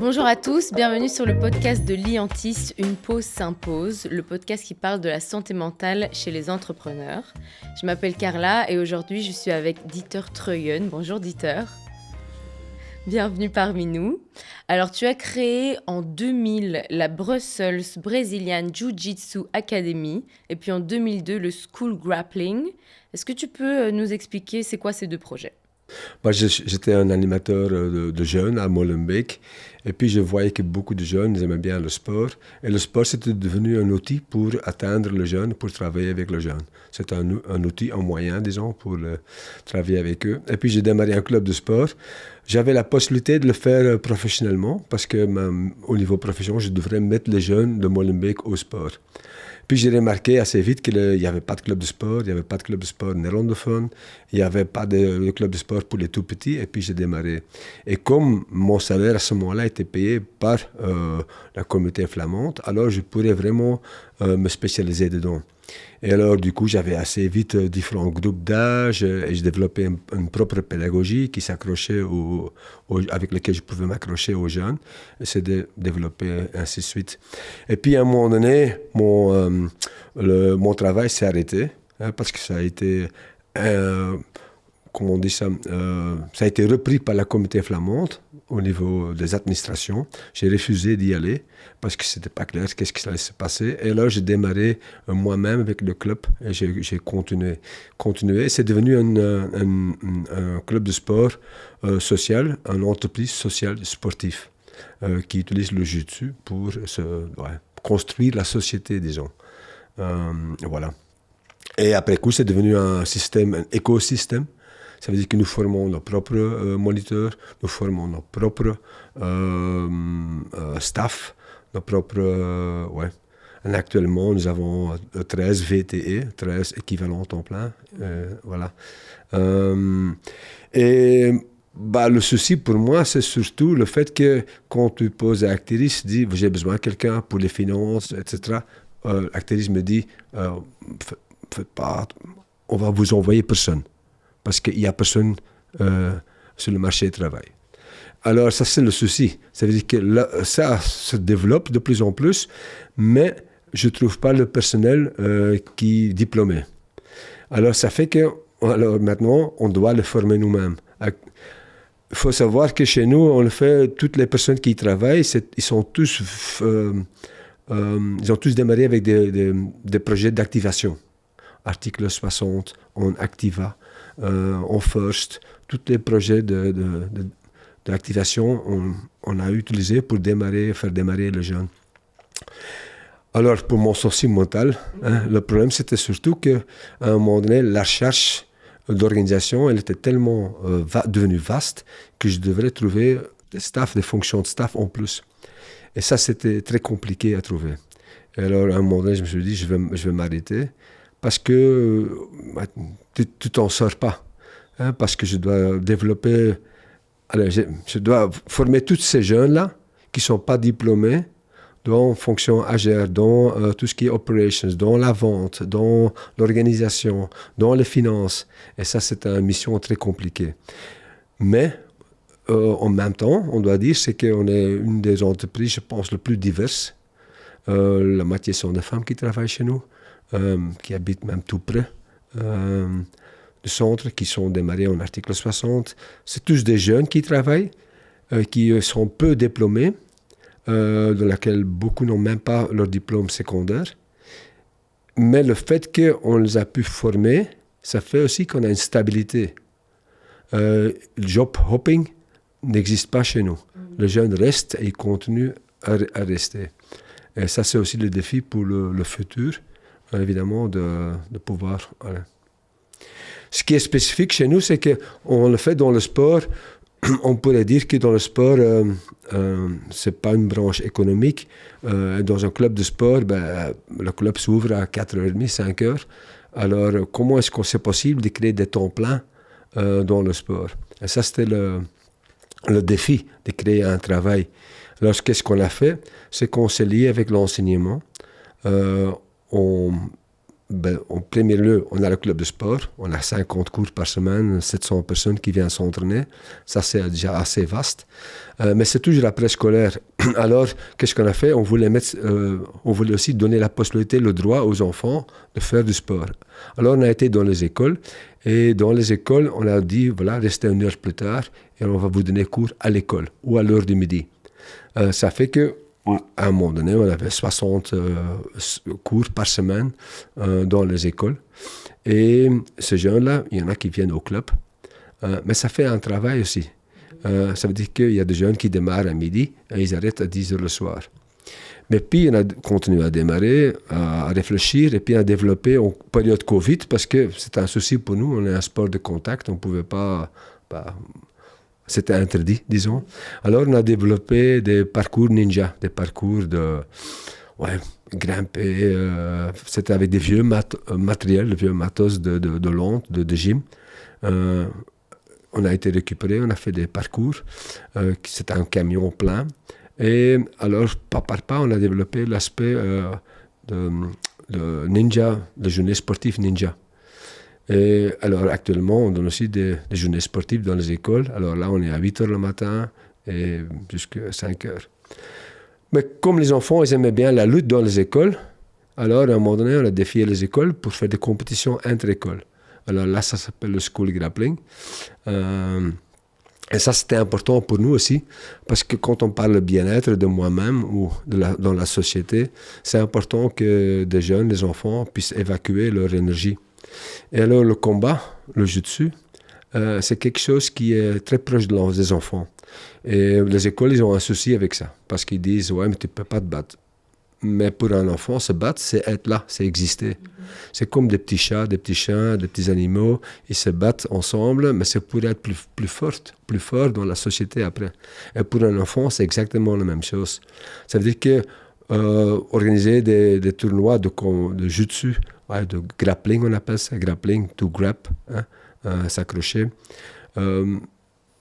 Bonjour à tous, bienvenue sur le podcast de Liantis, Une pause s'impose, le podcast qui parle de la santé mentale chez les entrepreneurs. Je m'appelle Carla et aujourd'hui je suis avec Dieter Treuen. Bonjour Dieter. Bienvenue parmi nous. Alors tu as créé en 2000 la Brussels Brazilian Jiu-Jitsu Academy et puis en 2002 le School Grappling. Est-ce que tu peux nous expliquer c'est quoi ces deux projets ? J'étais un animateur de jeunes à Molenbeek et puis je voyais que beaucoup de jeunes aimaient bien le sport et le sport c'était devenu un outil pour atteindre le jeune, pour travailler avec le jeune. C'est un outil, un moyen disons pour travailler avec eux. Et puis j'ai démarré un club de sport. J'avais la possibilité de le faire professionnellement parce que au niveau professionnel je devrais mettre les jeunes de Molenbeek au sport. Puis j'ai remarqué assez vite qu'il n'y avait pas de club de sport, il n'y avait pas de club de sport néerlandophone, il n'y avait pas de club de sport pour les tout petits, et puis j'ai démarré. Et comme mon salaire à ce moment-là était payé par la communauté flamande, alors je pourrais vraiment me spécialiser dedans. Et alors, du coup, j'avais assez vite différents groupes d'âge et je développais une propre pédagogie qui s'accrochait avec laquelle je pouvais m'accrocher aux jeunes. Et c'est de développer ainsi de suite. Et puis, à un moment donné, mon travail s'est arrêté parce que ça a été... comment on dit ça, ça a été repris par la communauté flamande au niveau des administrations. J'ai refusé d'y aller parce que c'était pas clair qu'est-ce qui allait se passer. Et là, j'ai démarré moi-même avec le club et j'ai continué. C'est devenu un club de sport social, une entreprise sociale sportive qui utilise le jiu-jitsu pour construire la société, disons. Voilà. Et après coup, c'est devenu un système, un écosystème. Ça veut dire que nous formons nos propres moniteurs, nous formons nos propres staff, nos propres... Et actuellement, nous avons 13 VTE, 13 équivalents temps plein. Voilà. Le souci pour moi, c'est surtout le fait que quand tu poses à Actiris, tu dis j'ai besoin de quelqu'un pour les finances, etc. Actiris me dit faites pas, on va vous envoyer personne. Parce qu'il n'y a personne sur le marché du travail. Alors ça, c'est le souci. Ça veut dire que ça se développe de plus en plus, mais je ne trouve pas le personnel qui est diplômé. Alors ça fait que maintenant, on doit le former nous-mêmes. Il faut savoir que chez nous, on le fait, toutes les personnes qui y travaillent, ils ont tous démarré avec des projets d'activation. Article 60, on Activa, en First, tous les projets d'activation, on a utilisé pour faire démarrer les jeunes. Alors, pour mon souci mental, le problème, c'était surtout qu'à un moment donné, la recherche d'organisation, elle était tellement devenue vaste que je devrais trouver des fonctions de staff en plus. Et ça, c'était très compliqué à trouver. Et alors, à un moment donné, je me suis dit, je vais m'arrêter. Parce que tu t'en sors pas. Parce que je dois développer... Alors, je dois former tous ces jeunes-là qui ne sont pas diplômés dans fonction AGR, dans tout ce qui est operations, dans la vente, dans l'organisation, dans les finances. Et ça, c'est une mission très compliquée. Mais en même temps, on doit dire c'est qu'on est une des entreprises, je pense, les plus diverses. La moitié sont des femmes qui travaillent chez nous. Qui habitent même tout près du centre, qui sont démarrés en article 60. C'est tous des jeunes qui travaillent, qui sont peu diplômés, dans laquelle beaucoup n'ont même pas leur diplôme secondaire. Mais le fait qu'on les a pu former, ça fait aussi qu'on a une stabilité. Le job hopping n'existe pas chez nous. Les jeunes restent et ils continuent à rester. Et ça, c'est aussi le défi pour le futur. Évidemment, de pouvoir... Voilà. Ce qui est spécifique chez nous, c'est qu'on le fait dans le sport. On pourrait dire que dans le sport, c'est pas une branche économique. Dans un club de sport, le club s'ouvre à 4h30, 5h. Alors, comment est-ce que c'est possible de créer des temps pleins dans le sport? Et ça, c'était le défi de créer un travail. Alors, qu'est-ce qu'on a fait? C'est qu'on s'est lié avec l'enseignement. en premier lieu, on a le club de sport. On a 50 cours par semaine, 700 personnes qui viennent s'entraîner. Ça, c'est déjà assez vaste. Mais c'est toujours après scolaire. Alors, qu'est-ce qu'on a fait? On voulait aussi donner la possibilité, le droit aux enfants de faire du sport. Alors, on a été dans les écoles. Et dans les écoles, on a dit, voilà, restez 1 heure plus tard et on va vous donner cours à l'école ou à l'heure du midi. Ça fait que à un moment donné, on avait 60 cours par semaine dans les écoles. Et ces jeunes-là, il y en a qui viennent au club. Mais ça fait un travail aussi. Ça veut dire qu'il y a des jeunes qui démarrent à midi et ils arrêtent à 10 heures le soir. Mais puis, on a continué à démarrer, à réfléchir et puis à développer en période Covid parce que c'était un souci pour nous. On est un sport de contact, on ne pouvait pas... C'était interdit, disons. Alors, on a développé des parcours ninja, des parcours de grimper. C'était avec des vieux matériels, des vieux matos de Londres, de gym. On a été récupérés, on a fait des parcours. C'était un camion plein. Et alors, pas par pas, on a développé l'aspect de ninja, de journée sportive ninja. Et alors actuellement, on donne aussi des journées sportives dans les écoles. Alors là, on est à 8h le matin et jusqu'à 5h. Mais comme les enfants, ils aimaient bien la lutte dans les écoles, alors à un moment donné, on a défié les écoles pour faire des compétitions entre-écoles. Alors là, ça s'appelle le school grappling. Et ça, c'était important pour nous aussi, parce que quand on parle de bien-être de moi-même ou dans la société, c'est important que des jeunes, les enfants, puissent évacuer leur énergie. Et alors le combat, le jiu-jitsu, c'est quelque chose qui est très proche des enfants. Et les écoles, ils ont un souci avec ça, parce qu'ils disent « ouais, mais tu ne peux pas te battre ». Mais pour un enfant, se battre, c'est être là, c'est exister. C'est comme des petits chats, des petits chiens, des petits animaux, ils se battent ensemble, mais c'est pour être plus fort dans la société après. Et pour un enfant, c'est exactement la même chose. Ça veut dire que organiser des tournois de jiu-jitsu, de grappling, on appelle ça, grappling, to grab, s'accrocher.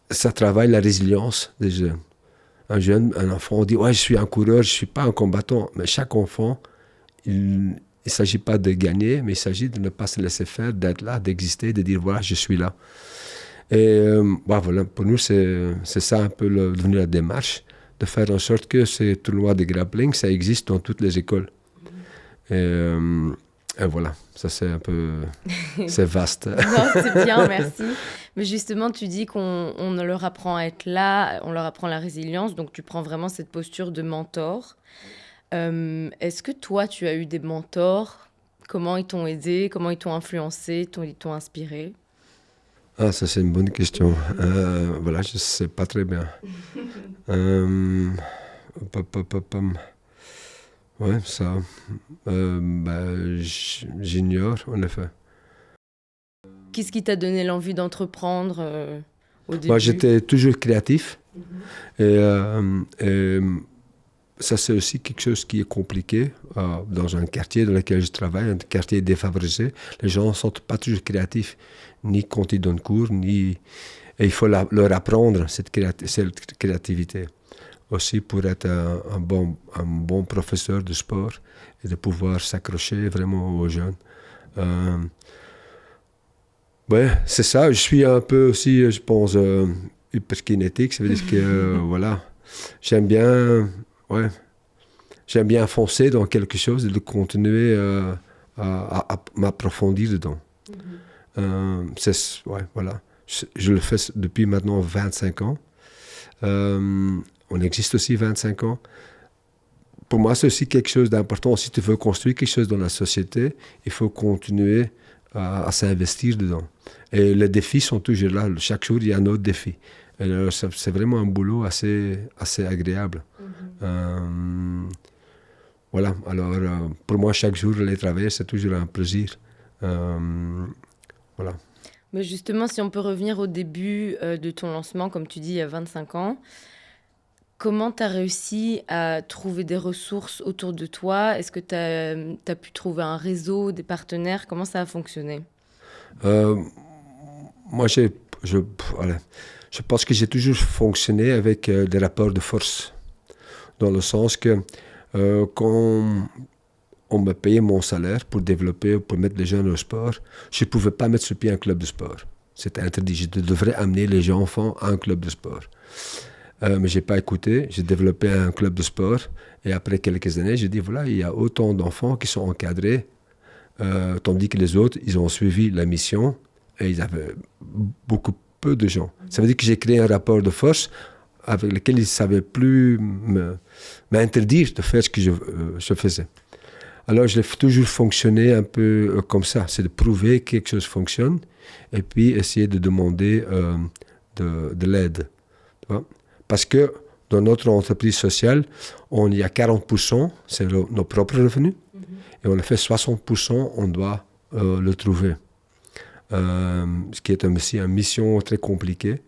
Ça travaille la résilience des jeunes. Un enfant dit « ouais, je suis un coureur, je ne suis pas un combattant ». Mais chaque enfant, il ne s'agit pas de gagner, mais il s'agit de ne pas se laisser faire, d'être là, d'exister, de dire « voilà, je suis là ». Et voilà, pour nous, c'est ça un peu devenu la démarche, de faire en sorte que ces tournois de grappling, ça existe dans toutes les écoles. Et voilà, ça c'est un peu... c'est vaste. Non, c'est bien, merci. Mais justement, tu dis qu'on leur apprend à être là, on leur apprend la résilience, donc tu prends vraiment cette posture de mentor. Est-ce que toi, tu as eu des mentors? Comment ils t'ont aidé? Comment ils t'ont influencé? Ils t'ont inspiré? Ah, ça c'est une bonne question. Voilà, je ne sais pas très bien. Ouais, ça. J'ignore, en effet. Qu'est-ce qui t'a donné l'envie d'entreprendre au début? Moi, j'étais toujours créatif. Et ça, c'est aussi quelque chose qui est compliqué dans un quartier dans lequel je travaille, un quartier défavorisé. Les gens ne sont pas toujours créatifs, ni quand ils donnent cours, ni... Et il faut leur apprendre cette créativité. Aussi pour être un bon professeur de sport et de pouvoir s'accrocher vraiment aux jeunes. Ouais, c'est ça. Je suis un peu aussi, je pense, hyperkinétique. Ça veut dire que, voilà, j'aime bien foncer dans quelque chose et de continuer à m'approfondir dedans. Voilà. Je le fais depuis maintenant 25 ans. On existe aussi 25 ans. Pour moi, c'est aussi quelque chose d'important. Si tu veux construire quelque chose dans la société, il faut continuer à s'investir dedans. Et les défis sont toujours là. Chaque jour, il y a un autre défi. Alors, c'est vraiment un boulot assez agréable. Voilà. Alors, pour moi, chaque jour, aller travailler, c'est toujours un plaisir. Voilà. Mais justement, si on peut revenir au début de ton lancement, comme tu dis, il y a 25 ans, comment tu as réussi à trouver des ressources autour de toi? Est-ce que tu as pu trouver un réseau, des partenaires? Comment ça a fonctionné? Moi, je pense que j'ai toujours fonctionné avec des rapports de force. Dans le sens que quand on me payait mon salaire pour développer, pour mettre les jeunes au sport. Je ne pouvais pas mettre sur pied un club de sport. C'était interdit. Je devrais amener les enfants à un club de sport. Mais je n'ai pas écouté. J'ai développé un club de sport. Et après quelques années, j'ai dit, voilà, il y a autant d'enfants qui sont encadrés, tandis que les autres, ils ont suivi la mission et ils avaient beaucoup peu de gens. Ça veut dire que j'ai créé un rapport de force avec lequel ils ne savaient plus m'interdire de faire ce que je faisais. Alors, je l'ai toujours fonctionné un peu comme ça. C'est de prouver que quelque chose fonctionne et puis essayer de demander de l'aide. Tu vois? Parce que dans notre entreprise sociale, on y a 40%, c'est nos propres revenus. Et on a fait 60%, on doit le trouver. Ce qui est aussi une mission très compliquée,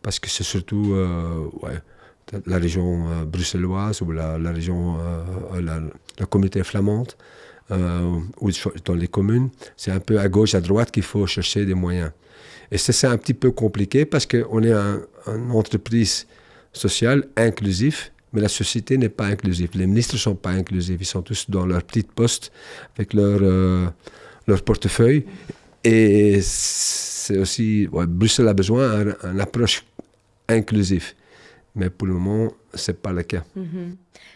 parce que c'est surtout la région bruxelloise ou la région, la communauté flamande, ou dans les communes. C'est un peu à gauche, à droite qu'il faut chercher des moyens. Et c'est un petit peu compliqué parce qu'on est une entreprise sociale inclusive, mais la société n'est pas inclusive. Les ministres ne sont pas inclusifs. Ils sont tous dans leur petite poste avec leur portefeuille. Et c'est aussi... Bruxelles a besoin d'une approche inclusive. Mais pour le moment, ce n'est pas le cas.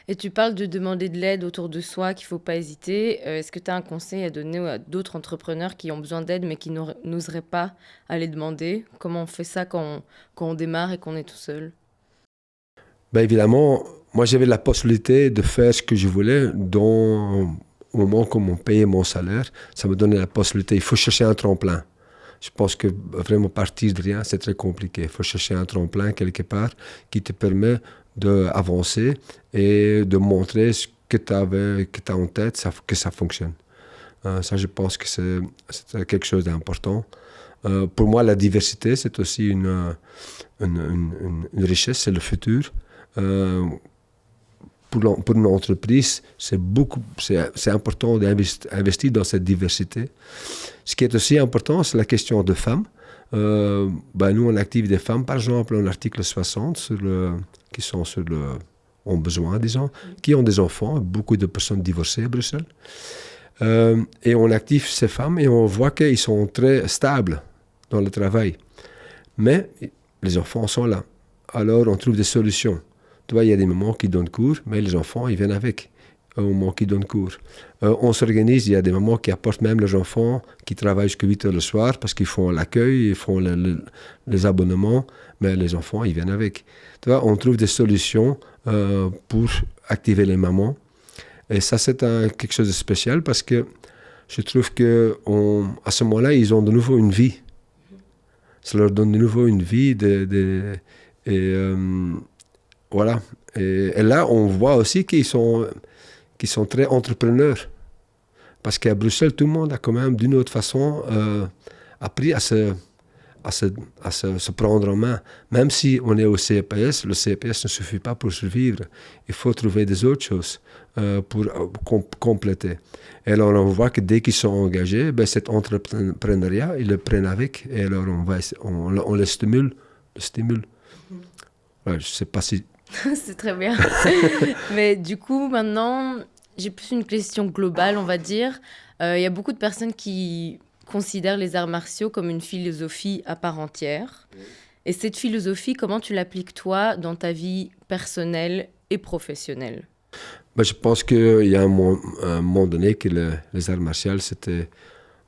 Et tu parles de demander de l'aide autour de soi, qu'il ne faut pas hésiter. Est-ce que tu as un conseil à donner à d'autres entrepreneurs qui ont besoin d'aide mais qui n'oseraient pas aller demander? Comment on fait ça quand on démarre et qu'on est tout seul? Ben évidemment, moi j'avais la possibilité de faire ce que je voulais au moment où on payait mon salaire. Ça me donnait la possibilité. Il faut chercher un tremplin. Je pense que vraiment partir de rien, c'est très compliqué. Il faut chercher un tremplin quelque part qui te permet d'avancer et de montrer ce que tu as en tête, que ça fonctionne. Ça, je pense que c'est quelque chose d'important. Pour moi, la diversité, c'est aussi une richesse, c'est le futur. Pour une entreprise, c'est important d'investir dans cette diversité. Ce qui est aussi important, c'est la question de femmes. Nous, on active des femmes, par exemple, en article 60, qui ont besoin, disons, qui ont des enfants, beaucoup de personnes divorcées à Bruxelles. Et on active ces femmes et on voit qu'ils sont très stables dans le travail. Mais les enfants sont là. Alors, on trouve des solutions. Tu vois, il y a des moments qui donnent cours, mais les enfants, ils viennent avec au moment qu'ils donnent cours. On s'organise, il y a des moments qui apportent même les enfants qui travaillent jusqu'à 8 heures le soir parce qu'ils font l'accueil, ils font les abonnements, mais les enfants, ils viennent avec. Tu vois, on trouve des solutions pour activer les mamans. Et ça, c'est quelque chose de spécial parce que je trouve qu'à ce moment-là, ils ont de nouveau une vie. Ça leur donne de nouveau une vie. Voilà. Et là, on voit aussi qu'ils sont très entrepreneurs. Parce qu'à Bruxelles, tout le monde a quand même, d'une autre façon, appris à se prendre en main. Même si on est au CPS, le CPS ne suffit pas pour survivre. Il faut trouver des autres choses pour compléter. Et alors, on voit que dès qu'ils sont engagés, cet entrepreneuriat, ils le prennent avec. Et alors, on les stimule. Ouais, je ne sais pas si... C'est très bien. Mais du coup, maintenant, j'ai plus une question globale, on va dire. Il y a beaucoup de personnes qui considèrent les arts martiaux comme une philosophie à part entière. Et cette philosophie, comment tu l'appliques, toi, dans ta vie personnelle et professionnelle? Je pense qu'il y a un moment donné que les arts martiaux, c'était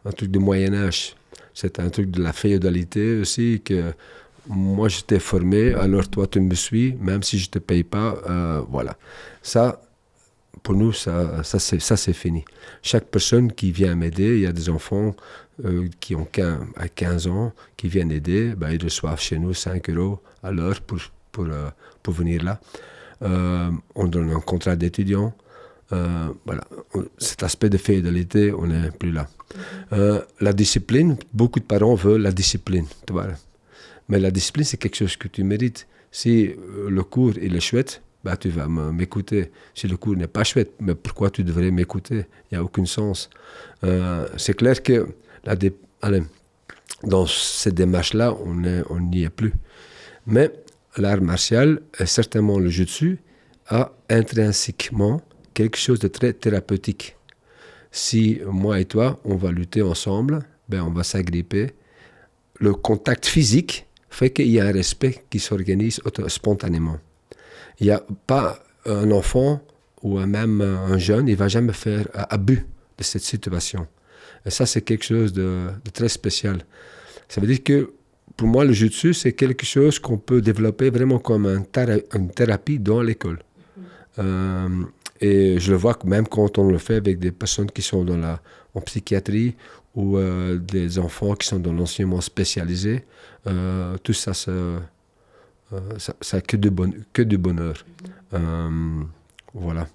un truc du Moyen-Âge. C'était un truc de la féodalité aussi, que... Moi, je t'ai formé, alors toi, tu me suis, même si je ne te paye pas, voilà. Ça, pour nous, ça c'est fini. Chaque personne qui vient m'aider, il y a des enfants qui ont 15 ans, qui viennent aider, ils reçoivent chez nous 5 € à l'heure pour venir là. On donne un contrat d'étudiant. Voilà. Cet aspect de féodalité, on n'est plus là. La discipline, beaucoup de parents veulent la discipline, tu vois. Mais la discipline, c'est quelque chose que tu mérites. Si le cours il est chouette, tu vas m'écouter. Si le cours n'est pas chouette, mais pourquoi tu devrais m'écouter? Il n'y a aucun sens. C'est clair que dans cette démarche-là, on n'y est plus. Mais l'art martial, et certainement le jiu-jitsu, a intrinsèquement quelque chose de très thérapeutique. si moi et toi, on va lutter ensemble, on va s'agripper. Le contact physique fait qu'il y a un respect qui s'organise spontanément. Il n'y a pas un enfant ou même un jeune, il ne va jamais faire abus de cette situation. Et ça, c'est quelque chose de très spécial. Ça veut dire que pour moi, le jiu-jitsu, c'est quelque chose qu'on peut développer vraiment comme une thérapie dans l'école. Et je le vois même quand on le fait avec des personnes qui sont en psychiatrie ou des enfants qui sont dans l'enseignement spécialisé. Tout ça, ça que du bonheur. Voilà.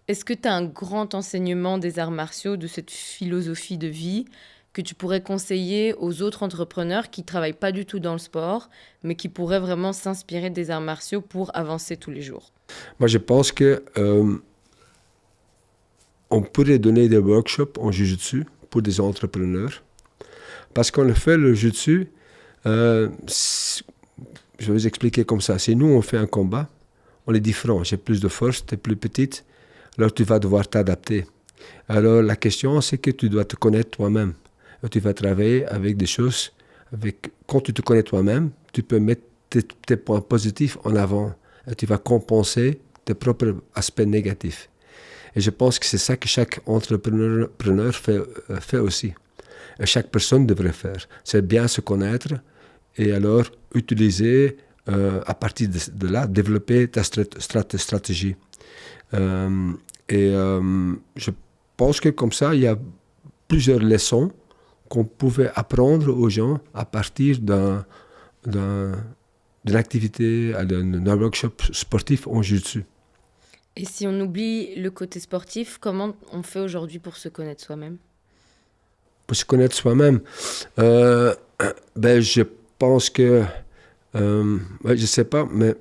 Est-ce que tu as un grand enseignement des arts martiaux, de cette philosophie de vie que tu pourrais conseiller aux autres entrepreneurs qui ne travaillent pas du tout dans le sport, mais qui pourraient vraiment s'inspirer des arts martiaux pour avancer tous les jours? Moi, je pense que on pourrait donner des workshops en jiu-jitsu pour des entrepreneurs. Parce qu'on le fait, le jiu-jitsu, je vais vous expliquer comme ça. Si nous, on fait un combat, on est différent. J'ai plus de force, tu es plus petite, alors tu vas devoir t'adapter. Alors, la question, c'est que tu dois te connaître toi-même. Tu vas travailler avec des choses. Quand tu te connais toi-même, tu peux mettre tes points positifs en avant. Et tu vas compenser tes propres aspects négatifs. Et je pense que c'est ça que chaque entrepreneur fait aussi. Et chaque personne devrait faire. C'est bien se connaître et alors utiliser, à partir de là, développer ta stratégie. Je pense que comme ça, il y a plusieurs leçons qu'on pouvait apprendre aux gens à partir d'une activité, d'un workshop sportif en jiu-jitsu. Et si on oublie le côté sportif, comment on fait aujourd'hui pour se connaître soi-même? Pour se connaître soi-même, je pense que, je sais pas, mais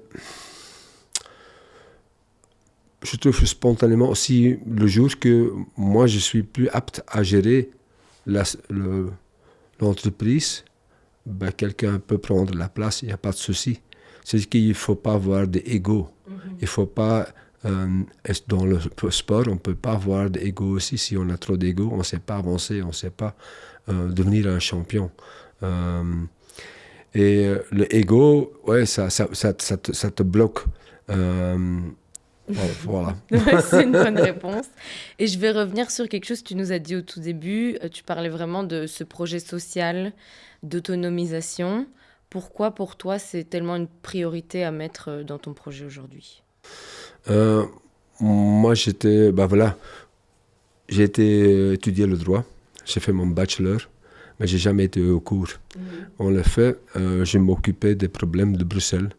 je trouve spontanément aussi le jour que moi je suis plus apte à gérer l'entreprise, quelqu'un peut prendre la place, il n'y a pas de souci. C'est qu'il ne faut pas avoir d'ego. Il ne faut pas, dans le sport, on ne peut pas avoir d'ego aussi. Si on a trop d'ego, on ne sait pas avancer, on ne sait pas devenir un champion. Et le ego, ouais, ça te bloque. Voilà. C'est une bonne réponse. Et je vais revenir sur quelque chose que tu nous as dit au tout début. Tu parlais vraiment de ce projet social d'autonomisation. Pourquoi, pour toi, c'est tellement une priorité à mettre dans ton projet aujourd'hui? Moi, j'ai été étudier le droit. J'ai fait mon bachelor, mais j'ai jamais été au cours. On l'a fait. Je m'occupais des problèmes de Bruxelles.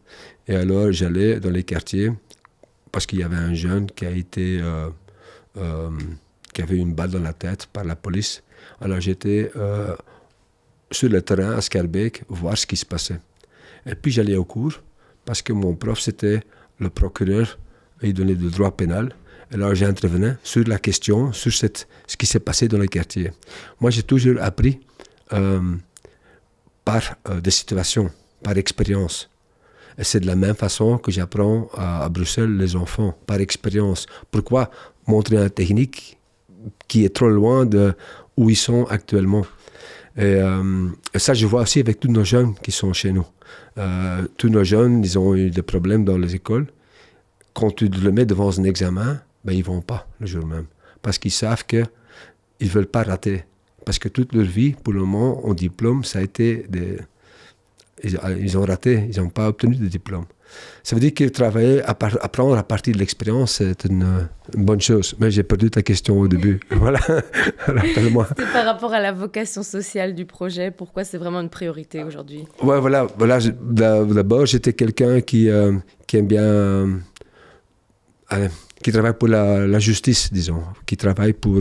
Et alors, j'allais dans les quartiers parce qu'il y avait un jeune qui avait une balle dans la tête par la police. Alors, j'étais sur le terrain à Schaerbeek, voir ce qui se passait. Et puis j'allais au cours, parce que mon prof, c'était le procureur, il donnait le droit pénal. Alors j'intervenais sur la question, sur ce qui s'est passé dans le quartier. Moi, j'ai toujours appris par des situations, par expérience. Et c'est de la même façon que j'apprends à Bruxelles les enfants, par expérience. Pourquoi montrer une technique qui est trop loin de où ils sont actuellement? Et ça, je vois aussi avec tous nos jeunes qui sont chez nous. Tous nos jeunes, ils ont eu des problèmes dans les écoles. Quand tu le mets devant un examen, ils ne vont pas le jour même. Parce qu'ils savent qu'ils ne veulent pas rater. Parce que toute leur vie, pour le moment, en diplôme, ça a été ils ont raté, ils n'ont pas obtenu de diplôme. Ça veut dire que travailler, apprendre à partir de l'expérience, c'est une bonne chose. Mais j'ai perdu ta question au début. Voilà, rappelle-moi. C'était par rapport à la vocation sociale du projet. Pourquoi c'est vraiment une priorité aujourd'hui? Ouais, voilà. D'abord, j'étais quelqu'un qui aime bien... qui travaille pour la justice, disons. Qui travaille pour...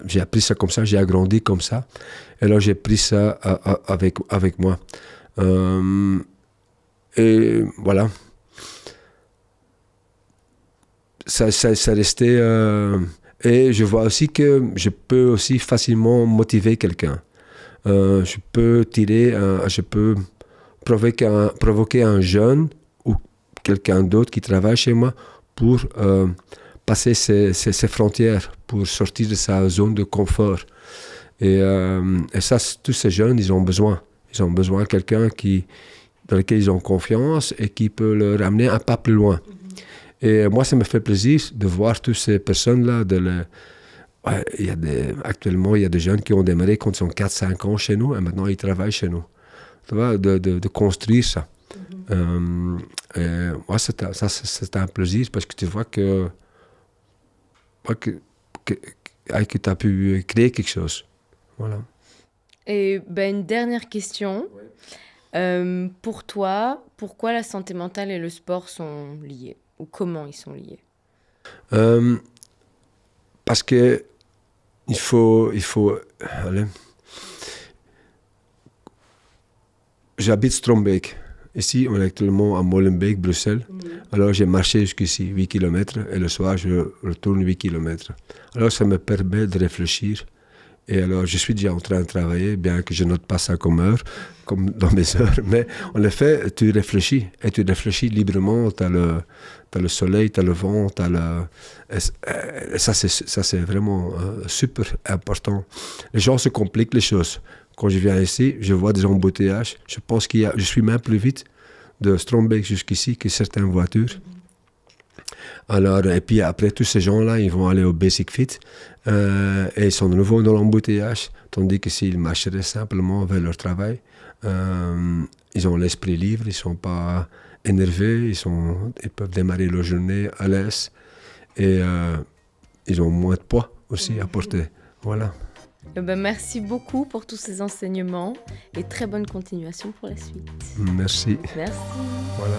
j'ai appris ça comme ça, j'ai agrandi comme ça. Et là, j'ai pris ça avec moi. Et voilà. Ça restait... et je vois aussi que je peux aussi facilement motiver quelqu'un. Je peux je peux provoquer un jeune ou quelqu'un d'autre qui travaille chez moi pour passer ses frontières, pour sortir de sa zone de confort. Et ça, tous ces jeunes, ils ont besoin. Ils ont besoin de quelqu'un dans lequel ils ont confiance et qui peut leur amener un pas plus loin. Et moi, ça me fait plaisir de voir toutes ces personnes-là. Actuellement, il y a des jeunes qui ont démarré quand ils ont 4-5 ans chez nous et maintenant ils travaillent chez nous. Tu vois, de construire ça. Moi, c'est un plaisir parce que tu vois que tu as pu créer quelque chose. Voilà. Et une dernière question. Pour toi, pourquoi la santé mentale et le sport sont liés? Ou comment ils sont liés? Parce que il faut allez. J'habite Strombeek. Ici, on est actuellement à Molenbeek, Bruxelles. Alors, j'ai marché jusqu'ici, 8 km, et le soir, je retourne 8 km. Alors, ça me permet de réfléchir. Et alors, je suis déjà en train de travailler, bien que je note pas ça comme heure, comme dans mes heures. Mais en effet, tu réfléchis, et tu réfléchis librement. Tu as le soleil, tu as le vent, ça, c'est vraiment super important. Les gens se compliquent les choses. Quand je viens ici, je vois des embouteillages. Je pense je suis même plus vite de Strombeek jusqu'ici que certaines voitures. Alors, et puis après, tous ces gens-là, ils vont aller au Basic Fit et ils sont de nouveau dans l'embouteillage. Tandis que s'ils marcheraient simplement vers leur travail, ils ont l'esprit libre, ils ne sont pas énervés, ils peuvent démarrer leur journée à l'aise et ils ont moins de poids aussi à porter. Voilà. Merci beaucoup pour tous ces enseignements et très bonne continuation pour la suite. Merci. Merci. Voilà.